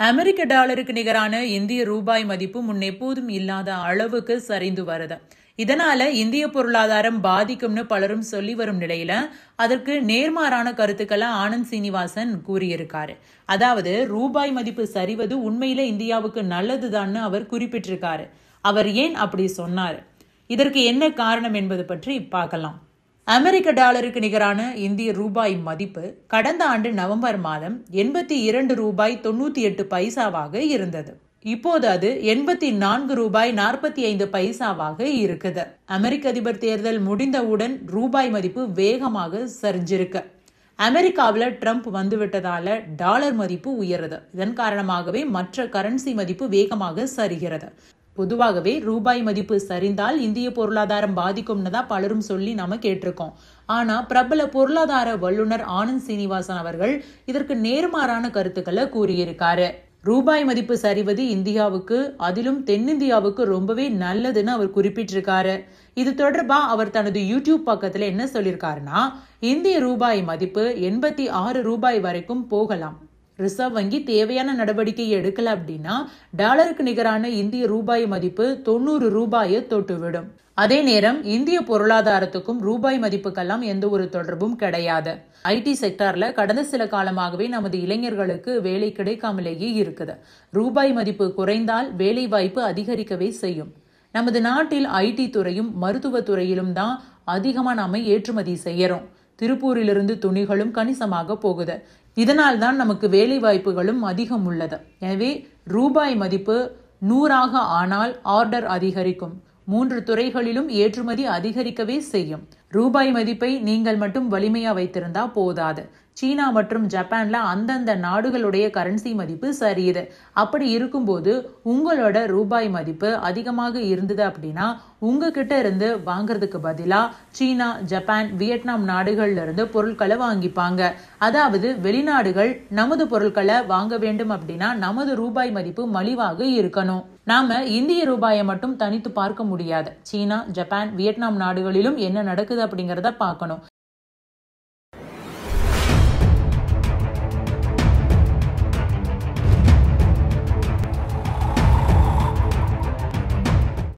அமெரிக்க டாலருக்கு நிகரான இந்திய ரூபாய் மதிப்பு முன்னெப்போதும் இல்லாத அளவுக்கு சரிந்து வருது. இதனால இந்திய பொருளாதாரம் பாதிக்கும்னு பலரும் சொல்லி வரும் நிலையில அதற்கு நேர்மாறான கருத்துக்களை ஆனந்த் சீனிவாசன் கூறியிருக்காரு. அதாவது ரூபாய் மதிப்பு சரிவது உண்மையில இந்தியாவுக்கு நல்லதுதான்னு அவர் குறிப்பிட்டிருக்காரு. அவர் ஏன் அப்படி சொன்னார், இதற்கு என்ன காரணம் என்பது பற்றி பார்க்கலாம். அமெரிக்க டாலருக்கு நிகரான இந்திய ரூபாய் மதிப்பு கடந்த ஆண்டு நவம்பர் மாதம் 82 ரூபாய் 98 பைசாவாக இருந்தது. இப்போது அது 84 ரூபாய் 45 பைசாவாக இருக்குது. அமெரிக்க அதிபர் தேர்தல் முடிந்தவுடன் ரூபாய் மதிப்பு வேகமாக சரிஞ்சிருக்கு. அமெரிக்காவில் ட்ரம்ப் வந்துவிட்டதால டாலர் மதிப்பு உயருது. இதன் காரணமாகவே மற்ற கரன்சி மதிப்பு வேகமாக சரிகிறது. பொதுவாகவே ரூபாய் மதிப்பு சரிந்தால் இந்திய பொருளாதாரம் பாதிக்கும்னு தான் பலரும் சொல்லி நாம கேட்டிருக்கோம். ஆனா பிரபல பொருளாதார வல்லுநர் ஆனந்த் சீனிவாசன் அவர்கள் இதற்கு நேர்மாறான கருத்துக்களை கூறியிருக்காரு. ரூபாய் மதிப்பு சரிவது இந்தியாவுக்கு, அதிலும் தென்னிந்தியாவுக்கு ரொம்பவே நல்லதுன்னு அவர் குறிப்பிட்டிருக்காரு. இது தொடர்பா அவர் தனது யூடியூப் பக்கத்துல என்ன சொல்லியிருக்காருன்னா, இந்திய ரூபாய் மதிப்பு 86 ரூபாய் வரைக்கும் போகலாம். ரிசர்வ் வங்கி தேவையான நடவடிக்கை எடுக்கல அப்படின்னா டாலருக்கு நிகரான இந்திய ரூபாய் மதிப்பு 90 ரூபாயை தொட்டுவிடும். அதே நேரம் இந்திய பொருளாதாரத்துக்கும் ரூபாய் மதிப்புக்கெல்லாம் எந்த ஒரு தொடர்பும் கிடையாது. ஐடி செக்டார்ல கடந்த சில காலமாகவே நமது இளைஞர்களுக்கு வேலை கிடைக்காமலேயே இருக்குது. ரூபாய் மதிப்பு குறைந்தால் வேலை வாய்ப்பு அதிகரிக்கவே செய்யும். நமது நாட்டில் ஐடி துறையும் மருத்துவ துறையிலும் தான் அதிகமா நாம ஏற்றுமதி செய்யறோம். திருப்பூரிலிருந்து துணிகளும் கணிசமாக போகுது. இதனால் தான் நமக்கு வேலை வாய்ப்புகளும் அதிகம் உள்ளது. எனவே ரூபாய் மதிப்பு 100 ஆனால் ஆர்டர் அதிகரிக்கும். 3 துறைகளிலும் ஏற்றுமதி அதிகரிக்கவே செய்யும். ரூபாய் மதிப்பை நீங்கள் மட்டும் வலிமையா வைத்திருந்தா போதாது. சீனா மற்றும் ஜப்பான்ல அந்தந்த நாடுகளுடைய கரன்சி மதிப்பு சரியுது. அப்படி இருக்கும்போது உங்களோட ரூபாய் மதிப்பு அதிகமாக இருந்தது அப்படின்னா உங்ககிட்ட இருந்து வாங்கறதுக்கு பதிலா சீனா, ஜப்பான், வியட்நாம் நாடுகள்ல இருந்து பொருட்களை வாங்கிப்பாங்க. அதாவது வெளிநாடுகள் நமது பொருட்களை வாங்க வேண்டும் அப்படின்னா நமது ரூபாய் மதிப்பு மலிவாக இருக்கணும். நாம இந்திய ரூபாயை மட்டும் தனித்து பார்க்க முடியாது. சீனா, ஜப்பான், வியட்நாம் நாடுகளிலும் என்ன நடக்குது அப்படிங்கறத பார்க்கணும்.